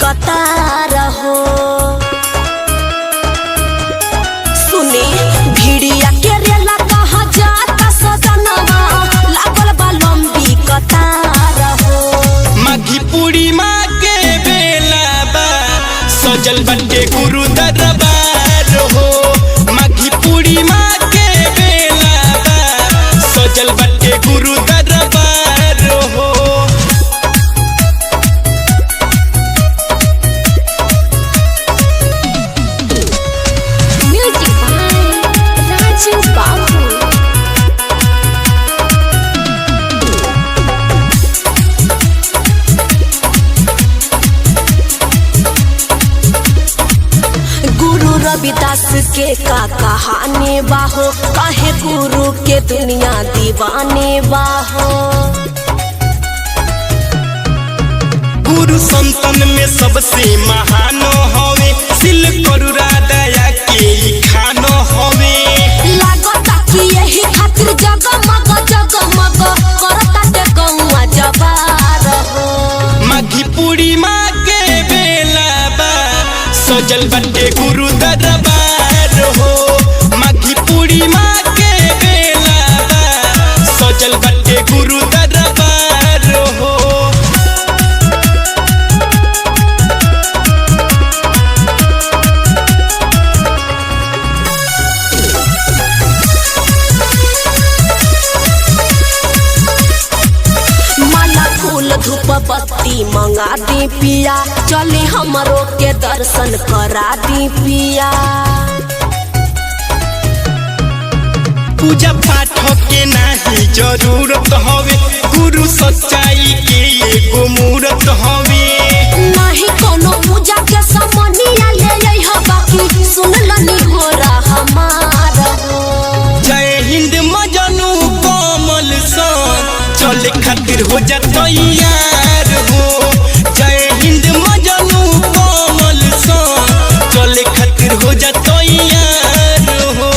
कतार हो सुने भिड़िया के रेला कहाँ जाता सजनवा लागल बा लंबी कतार हो। माघी पूर्णिमा के बेला बा सजल बटे गुरु दरबार हो। माघी पूर्णिमा के बेला बा सजल बटे गुरु दरबार हो। रविदास के का कहानी बाहो काहे गुरु के दुनिया दीवाने बाहो। गुरु संतन में सबसे महान हवे सिल करुरा दया के खानो हवे। लागता कि यही खातिर जगमग जगमग करता ते गौआ जवार हो। माघी पूर्णिमा के बेला बा सजल बटे गुरु दरबार हो। माघी पूर्णिमा के बेला बा सजल बटे गुरु दरबार हो। माला फूल धूप बत्ती मंगा दी पिया चले हमरो के दर्शन करा दी पिया। पूजा पाठ के नहीं जरूरत हवे गुरु सच्चाई के एगो मूरत हवे। नहीं कोनो पूजा के समनिया ले आई हो बाकी सुन लनी हो रहा हमार हो। जय हिंद मजनू कमल सन चले खातिर हो जा तैयार हो। जय हिंद मजनू कमल सन चले खातिर हो जा तैयार हो।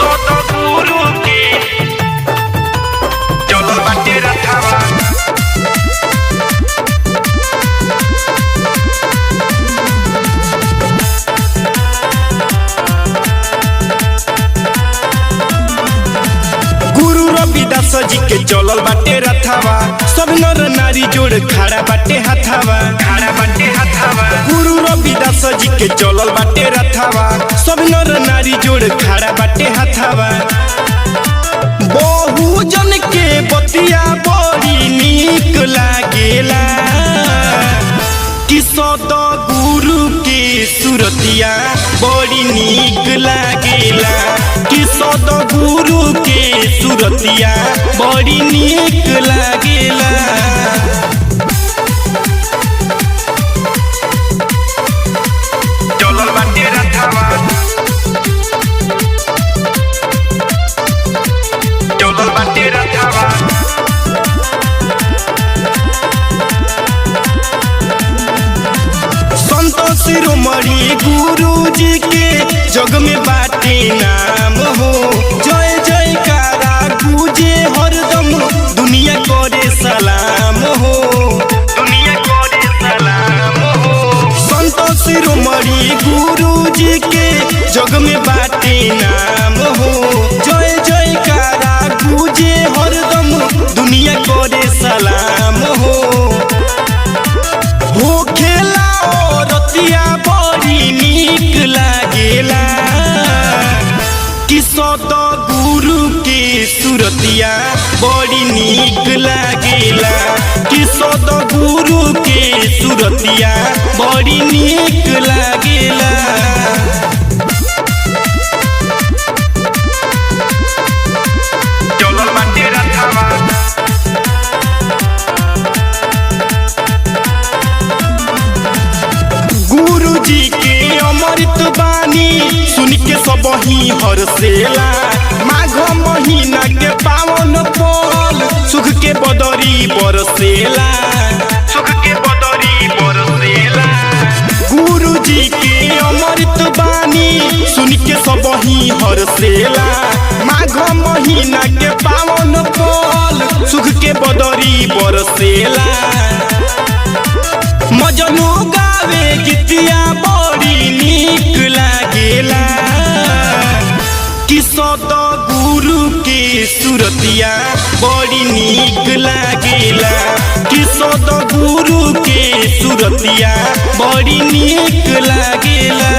तो गुरु के चलो बाटे रथवा रविदास जी के चलल बाटे रथवा सब नर नारी जोड़ खड़ा बाटे हथवा। गुरु रविदास जी के चलल बाटे रथवा सब नर नारी जोड़ खड़ा बाटे हथवा। बहु जन के बतिया बड़ी नीक लागेला कि सद गुरु के सुरतिया बड़ी नीक लागेला कि सद गुरु के सुरतिया बड़ी नीक लागेला। चलल बाटे रथवा चलल बाटे रथवा शिरोमणि गुरु जी के जग में बाटे नाम हो। जय जयकारा गुजे हरदम दुनिया करे सलाम हो। दुनिया करे सलाम हो। संत शिरोमणि गुरु जी के जग में बाटे नाम हो। जय जयकारा गुजे हरदम दुनिया करे सलाम हो। बड़ी नीक लागेला कि सद गुरु के सुरतिया बड़ी नीक लागेला कि सद गुरु के सुरतिया बड़ी नीक लागेला। चलल बाटे रथवा गुरु गुरुजी के अमृत बानी सुन के सब ही हरसेला। माघ महीना के पावन पल सुख के बदरी बरसेला, सुख के बदरी बरसेला। गुरुजी के अमृत बानी सुन के सब ही हरसेला। माघ महीना के पावन पल सुख के बदरी बरसेला। मजनू गावे गीतिया बड़ी नीक लागेला कि सत गुरु के सुरतिया बड़ी नीक लागेला कि सत गुरु के सुरतिया बड़ी नीक लागेला।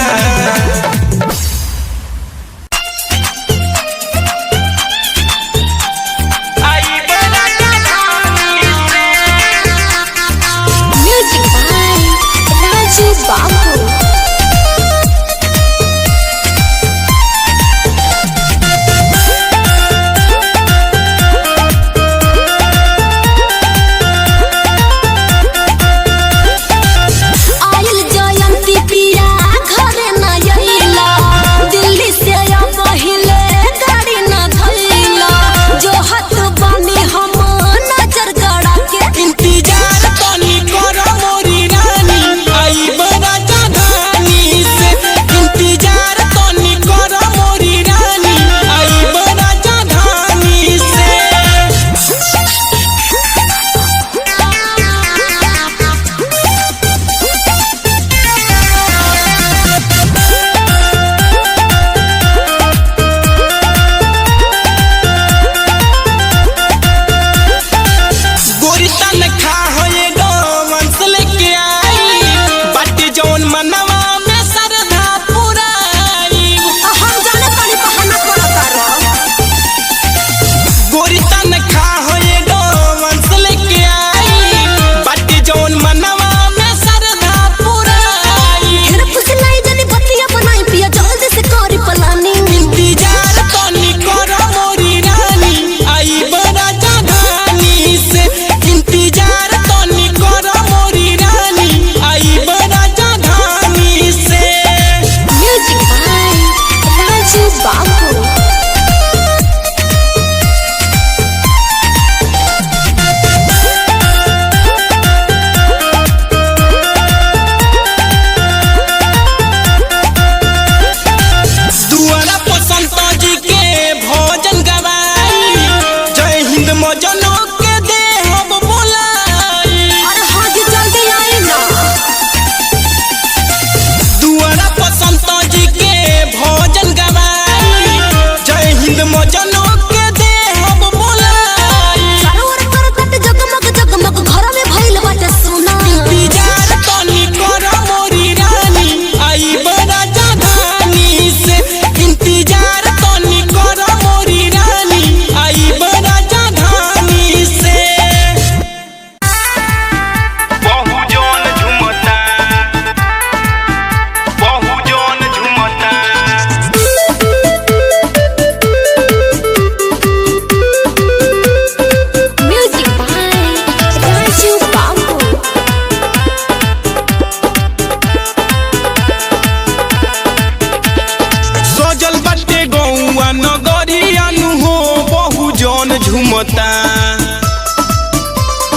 झुमता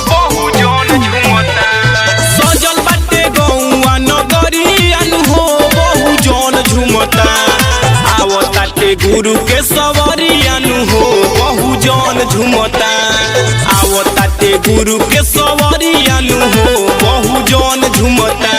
बहुजन झुमता सजल बाटे गौआ नगरिया हो बहुजन झुमता आवताटे गुरु के सवरिया हो बहुजन झुमता आवताटे गुरु के सवरिया हो बहुजन झुमता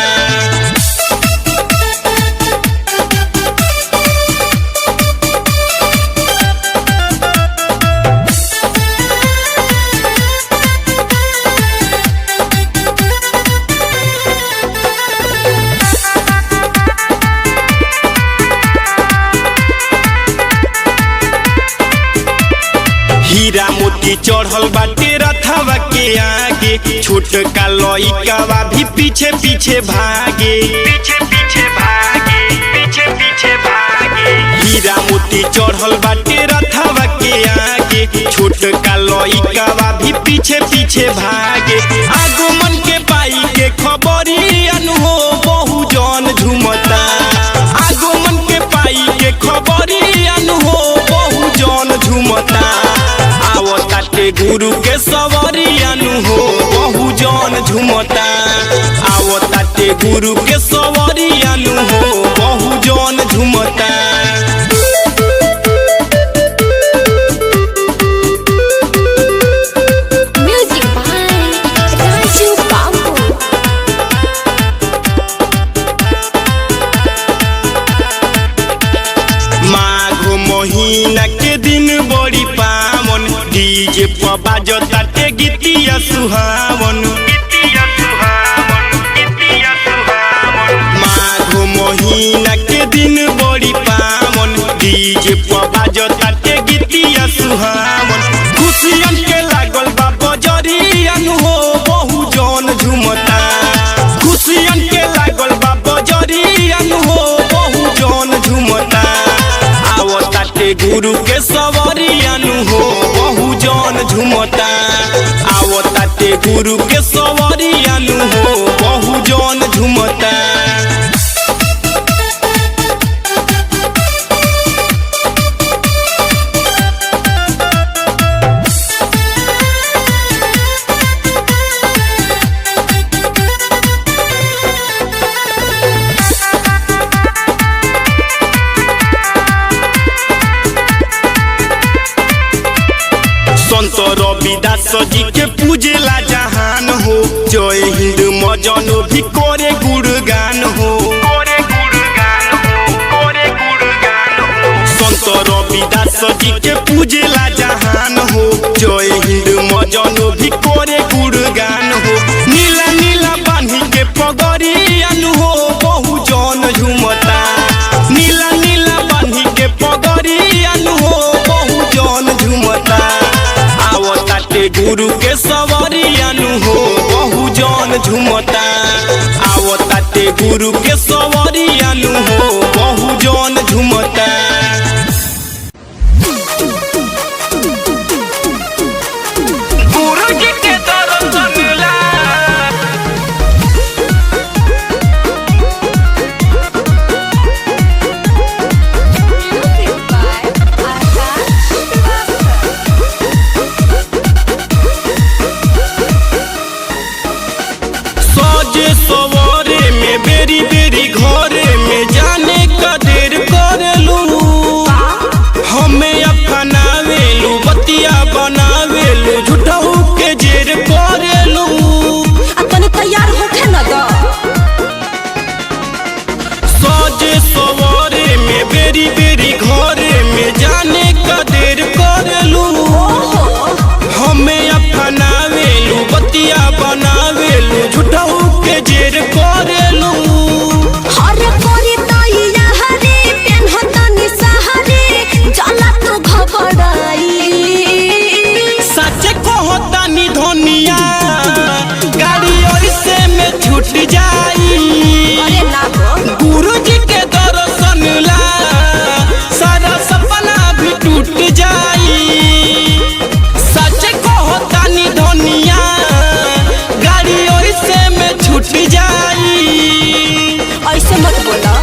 हीरा मोती चढ़ल बाटे रथवा के आगे छोट का लइकावा भी पीछे पीछे भागे पीछे पीछे भागे पीछे पीछे भागे हीरा मोती चढ़ल बाटे रथवा के आगे छोट का लइकावा भी पीछे पीछे भागे आगमन के पाई के खबरिया हो बहुजन झुम झुमता आवताटे गुरु के सवरिया नु हो बहुजन झुमता। म्यूजिक बाय राजू बाबू। माघ महीना के दिन बड़ी पावन डीजे पर बाजताटे गीतिया सुहावन। माघ महीना के दिन बड़ी पावन डीजे पर बाजताटे गीतिया सुहावन। खुशियन के लागल बा बजरिया नु हो बहुजन झुमता। खुशियन के लागल बा बजरिया नु हो बहुजन झुमता आवताटे गुरु के सवरिया नु हो बहुजन झुमता आवताटे गुरु के सवरिया नु हो बहुजन झुमता। संत रविदास जी के पूजेला जहान हो जय हिंद मजनो भी करे गुणगान हो। संत रविदास जी के पूजेला जहान हो जय हिंद मजनो भी करे गुणगान हो। नीला नीला बांधी के पगड़िया नु हो बहुजन झुमता। नीला नीला बांधी के पगड़िया नु हो बहुजन झुमता आवताटे गुरु के सवरिया नु हो बहुजन झुमता आवताटे गुरु के सवरिया नु हो बहुजन झुमता। गुरु जी के दर्शन ला म्यूजिक बाय आकाश सजे सवरे में बेरी बेरी घरे में जाने का देर करेलू। हमें अपनावेलू बतिया बनावेलू झूठहू के जेर करेलू। अपन तैयार होके न द सजे सवरे में बेरी बेरी घरे में जाने का देर करेलू। हमें अपनावेलू बतिया बनावेलू झूठहू के जेर करेलू। हरे कोरी तैया हरे पेन्हतनी सहारे जला तू घबराई। सच कहतानी धनिया गाड़ी ऐसे में छूट जाई। अरे ना हो गुरु जी के दर्शन ला सारा सपना भी टूट जाई। सच कहतानी धनिया गाड़ी ऐसे में छूट जाई। ऐसे मत बोला।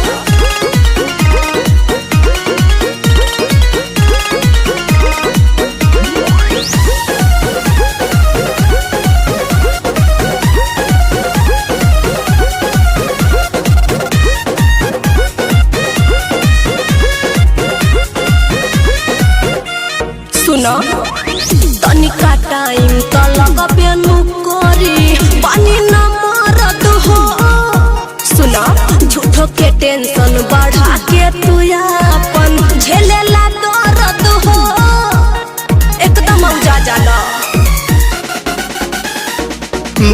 सुनो तनिका टाइम त लगबे नु करी पानी न मरद हो। सुनो झूठो के टेंशन बढ़ा के तू अपन झेलेला दर्द हो। एकदम औजा जाला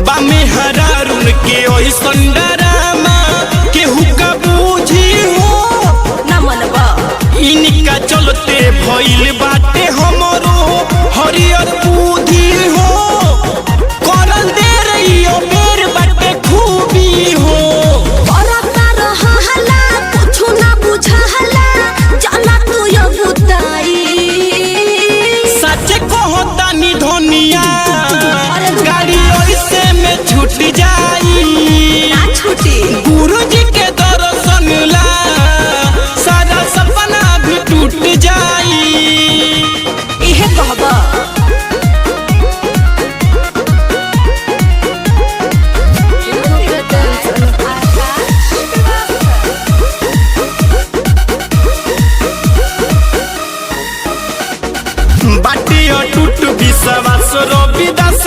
बामे हरारुन के ओइसन डरामा केहू का बूझी हो। ना मनबा इनका चलते भइल बाटे हमरो हरियर बुद्धि हो। करल दे रहियो मेर बाटे खूबी हो। करता रहला कुछु ना बुझाला जाला तू यो बुताई। सच कहतानी धनिया गाड़ी ऐसे में छूट जाई। ना छूटी गुरु जी के दर्शन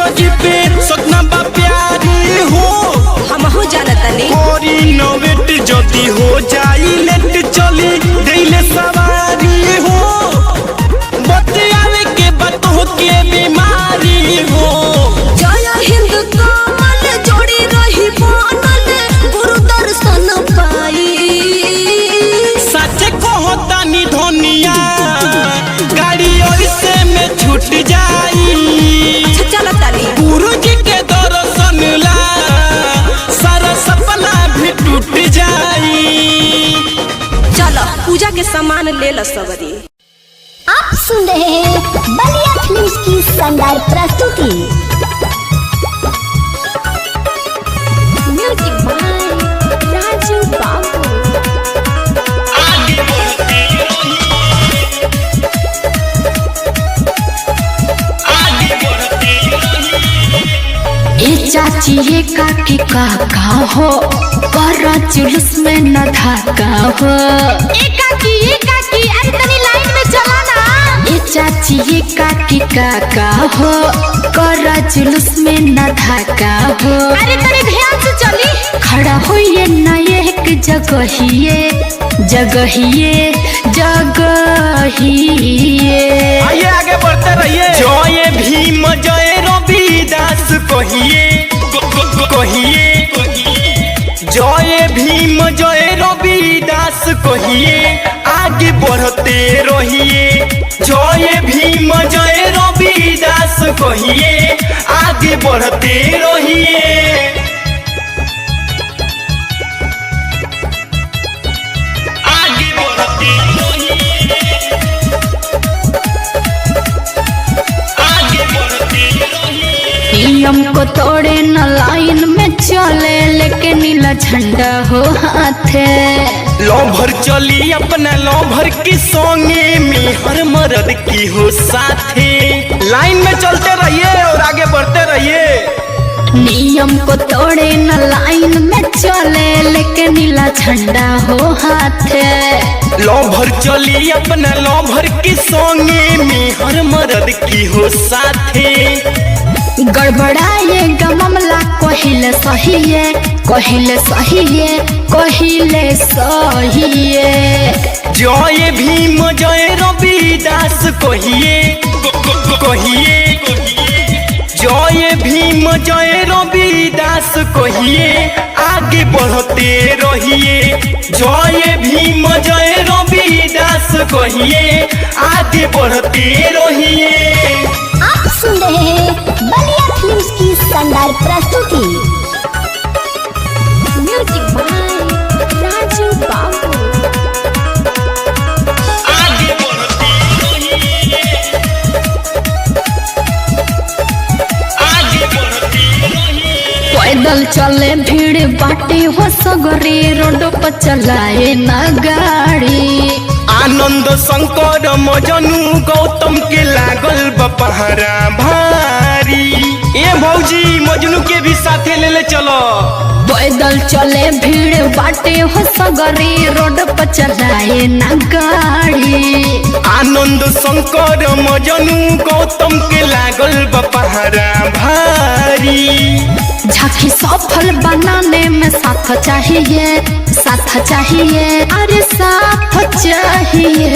सजी पे सपना बा प्यारी हो हमहू जानतनी कोरी नवेट जदी हो जाई लेट चली देले सवारी हो बतियावे के बात हो के बीमारी हो जय हिंद कमल जोड़ी रही बनल गुरु दर्शन पाई सच कहता नी धनिया गाड़ी ऐसे में छूट जाई अच्छा चलतानी गुरु जी के दर्शन ला सारा सपना भी टूट जाई चलो पूजा के सामान ले लो सगरी। आप सुन रहे हैं बलिया फिल्म्स की शानदार प्रस्तुति। म्यूजिक बाय राजू बाबू। ए चाची ये काकी काका हो पर जुलूस में न धाका हो। ए काकी अरे तनी लाइन में चला ना। ए चाची ये काकी काका हो कर जुलूस में न धाका हो। अरे तनी ध्यान से चली। खड़ा होइए न एक जगहिए जगहिए जगहिए। आइए आगे बढ़ते रहिए। जय भीम जय रविदास कहिए कहिए जय भीम जय रविदास कहिए आगे बढ़ते रहिए। जय भीम जय रविदास कहिए आगे बढ़ते रहिए। आगे बढ़ते रहिए। आगे बढ़ते रहिए। नियम को तोड़े न लाइन में चले लेके नीला झंडा हो हाथे। लौभर चली अपना लौभर के संगे में हर मर्द की हो साथे। लाइन में चलते रहिए और आगे बढ़ते रहिए। नियम को तोड़े न लाइन में चले लेके नीला झंडा हो हाथे। लौभर चली अपना लौभर के संगे में हर मर्द की हो साथे। गड़बड़ाएगा मामला कहिले सहिए कहिले सहिए कहिले सहिए। जय भीम जय रविदास कहिए कहिए जय भीम जय रविदास कहिए आगे बढ़ते रहिए। जय भीम जय रविदास कहिए आगे बढ़ते रहिए। आप सुन रहे हैं बलिया फिल्म्स की शानदार प्रस्तुति। म्यूजिक बाय राजू बाबू। आगे बढ़ते रहिए। आगे बढ़ते रहिए। पैदल चले भीड़ बाटे हो सगरी रोड पर चलाए ना गाड़ी। आनंद शंकर मजनू गौतम के लागल बपहरा भारी। ए भौजी मजनू के भी साथे ले ले चलो। पैदल चले भीड़ बाटे हो सगरी रोड पर चलाए ना गाड़ी। आनंद शंकर मजनू गौतम के लागल बपहरा भारी। झांकी सफल बनाने में साथ चाहिए अरे साथ चाहिए।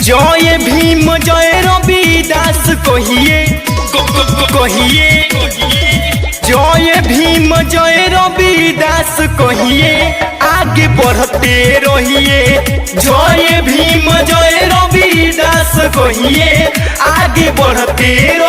जय भीम जय रविदास कहिए कहिए जय भीम जय रविदास कहिए आगे बढ़ते रहिए। जय भीम जय रविदास कहिए आगे बढ़ते रहिए।